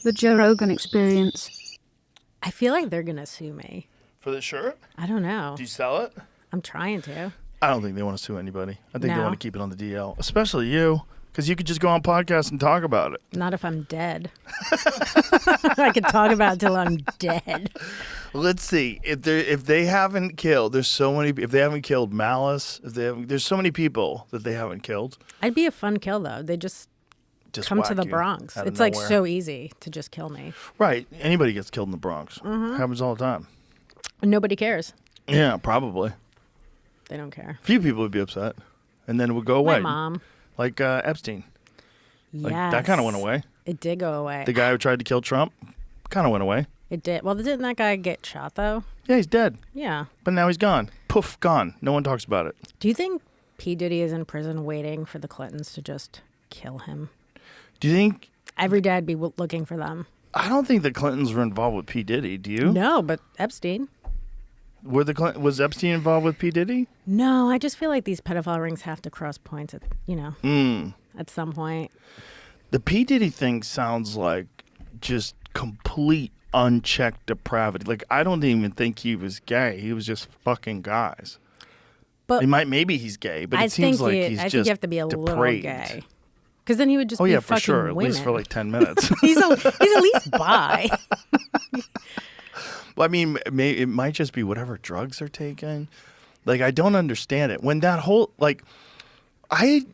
The Joe Rogan Experience. I feel like they're going to sue me. For the shirt? I don't know. Do you sell it? I'm trying to. I don't think they want to sue anybody. I think they No. want to keep it on the DL, especially you, because you could just go on podcasts and talk about it. Not if I'm dead. I could talk about it till I'm dead. Let's see if they haven't killed. There's so many. If they haven't killed Malice, there's so many people that they haven't killed. I'd be a fun kill, though. They just come to whack the you Bronx. out of It's like nowhere. so easy to just kill me. Right. Anybody gets killed in the Bronx. Happens all the time. Nobody cares. Yeah, probably. They don't care. Few people would be upset, and then it would go away. My mom. Like Epstein. Like, Yes. that kind of went away. It did go away. The guy who tried to kill Trump kind of went away. It did. Well, didn't that guy get shot, though? Yeah, he's dead. Yeah. But now he's gone. Poof, gone. No one talks about it. Do you think P. Diddy is in prison waiting for the Clintons to just kill him? Do you think... Every day I'd be looking for them. I don't think the Clintons were involved with P. Diddy. Do you? No, but Epstein. Was Epstein involved with P. Diddy? No, I just feel like these pedophile rings have to cross points at, at some point. The P. Diddy thing sounds like just complete unchecked depravity. Like, I don't even think he was gay. He was just fucking guys. But Maybe he's gay, but it seems like he's I just think you have to be a depraved. little gay. Because then he would just Oh, be yeah, for fucking sure. At women. least for like 10 minutes. he's at least bi. Well, I mean, it might just be whatever drugs are taken. Like, I don't understand it. When that whole, like, I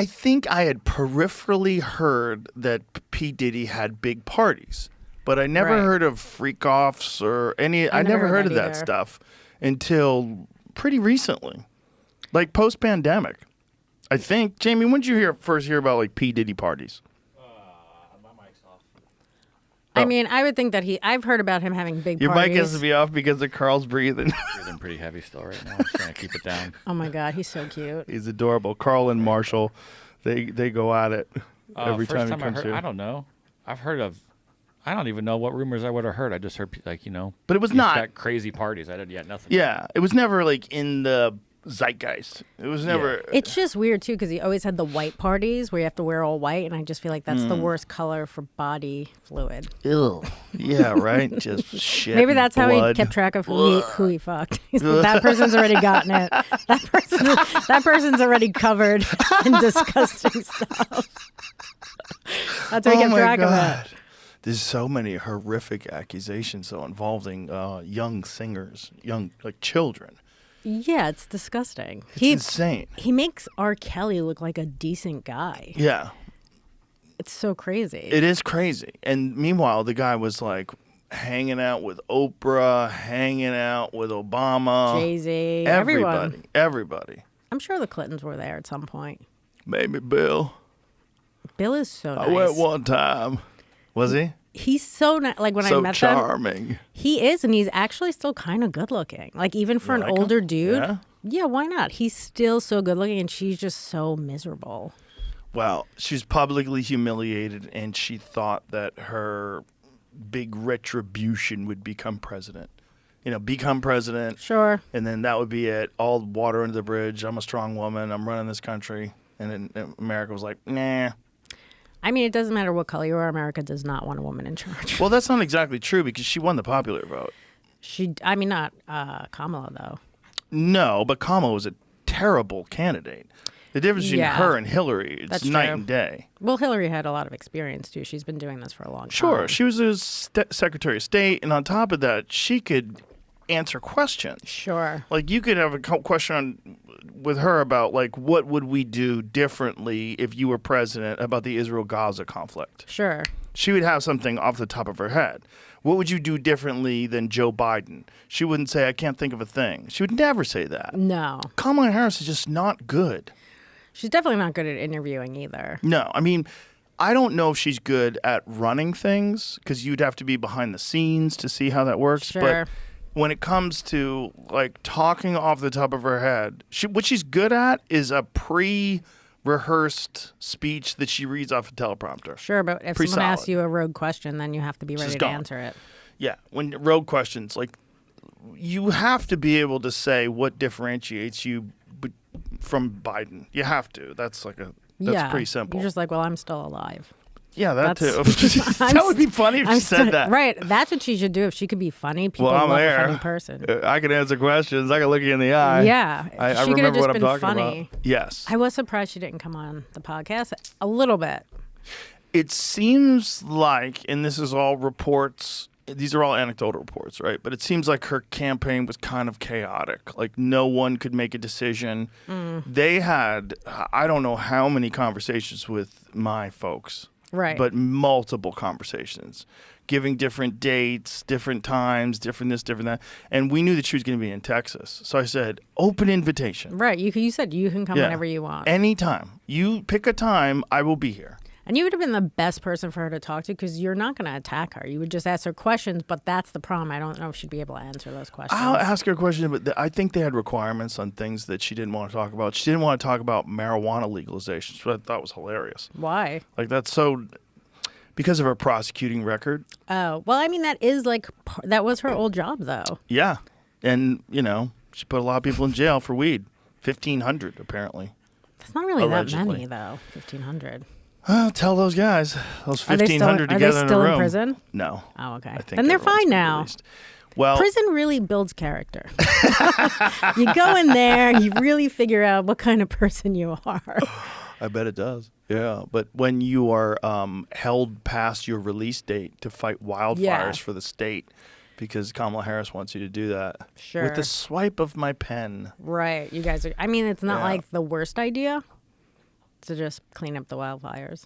think I had peripherally heard that P. Diddy had big parties, but I never Right. heard of freak-offs or any, I never heard of that either. stuff until pretty recently, like post-pandemic. I think. Jamie, when did you first hear about, like, P. Diddy parties? I mean, I would think that I've heard about him having big Your parties. mic has to be off because of Carl's breathing. Breathing pretty heavy still right now. I'm trying to keep it down. Oh my God, he's so cute. He's adorable. Carl and Marshall, they go at it every First time he I comes heard, here. I don't know. I've heard of. I don't even know what rumors I would have heard. I just heard But it was he's not. got crazy parties. I did nothing. Yeah, it was never like in the zeitgeist. It was never. It's just weird too because he always had the white parties where you have to wear all white, and I just feel like that's the worst color for body fluid. Ill. Yeah, right. Just shit. Maybe that's how he blood. kept track of who he fucked. He's like, that person's already gotten it. That person's already covered in disgusting stuff. That's how he kept track of it. There's so many horrific accusations though involving young singers, like children. Yeah, it's disgusting. It's insane. He makes R. Kelly look like a decent guy. Yeah. It's so crazy. It is crazy. And meanwhile, the guy was like hanging out with Oprah, hanging out with Obama. Jay-Z, everyone. Everybody. I'm sure the Clintons were there at some point. Maybe Bill. Bill is so nice. I went one time. Was he? He's so nice. Like when I So met charming. them, he is, and he's actually still kind of good looking. Like even for an like him? older dude. Yeah? Yeah, why not? He's still so good looking, and she's just so miserable. Well, she's publicly humiliated, and she thought that her big retribution would become president. Become president. Sure. And then that would be it. All water under the bridge. I'm a strong woman. I'm running this country. And then America was like, nah. I mean, it doesn't matter what color you are. America does not want a woman in charge. Well, that's not exactly true because she won the popular vote. Not Kamala, though. No, but Kamala was a terrible candidate. The difference between her and Hillary, it's That's night true. and day. Well, Hillary had a lot of experience, too. She's been doing this for a long time. Sure, she was a Secretary of State, and on top of that, she could answer questions. Sure. Like, you could have a question with her about, like, what would we do differently if you were president about the Israel-Gaza conflict? Sure. She would have something off the top of her head. What would you do differently than Joe Biden? She wouldn't say, I can't think of a thing. She would never say that. No. Kamala Harris is just not good. She's definitely not good at interviewing either. No, I mean, I don't know if she's good at running things because you'd have to be behind the scenes to see how that works. Sure. But when it comes to like talking off the top of her head, what she's good at is a pre-rehearsed speech that she reads off a teleprompter. Sure, but if someone asks you a rogue question, then you have to be ready to answer it. Yeah, when rogue questions, like you have to be able to say what differentiates you from Biden. You have to. That's pretty simple. You're just like, well, I'm still alive. Yeah, that too. That's- That would be funny if she said that. Right. That's what she should do. If she could be funny, people Well, I'm love there. a funny person. I can answer questions. I can look you in the eye. Yeah. I She could have remember just what I'm been talking funny. about. Yes. I was surprised she didn't come on the podcast a little bit. It seems like, and this is all reports, these are all anecdotal reports, right? But it seems like her campaign was kind of chaotic. Like no one could make a decision. They had, I don't know how many conversations with my folks. Right. But multiple conversations, giving different dates, different times, different this, different that. And we knew that she was going to be in Texas. So I said, open invitation. Right. You said you can come Yeah. whenever you want. Anytime. You pick a time, I will be here. And you would have been the best person for her to talk to because you're not going to attack her. You would just ask her questions, but that's the problem. I don't know if she'd be able to answer those questions. I'll ask her a question, but I think they had requirements on things that she didn't want to talk about. She didn't want to talk about marijuana legalization, which I thought was hilarious. Why? Like, that's so... Because of her prosecuting record. Oh, well, I mean, that was her old job, though. Yeah. And, she put a lot of people in jail for weed. 1,500, apparently. That's not really Allegedly. that many, though. 1,500. Well, tell those guys. Those Are they still- 1,500 together Are they still in a in room. prison? No. Oh, okay. I think Then they're everyone's fine been now. released. Well, Prison really builds character. You go in there, you really figure out what kind of person you are. I bet it does. Yeah. But when you are held past your release date to fight wildfires Yeah. for the state, because Kamala Harris wants you to do that. Sure. With the swipe of my pen. Right. You guys are, I mean, it's not Yeah. like the worst idea to just clean up the wildfires.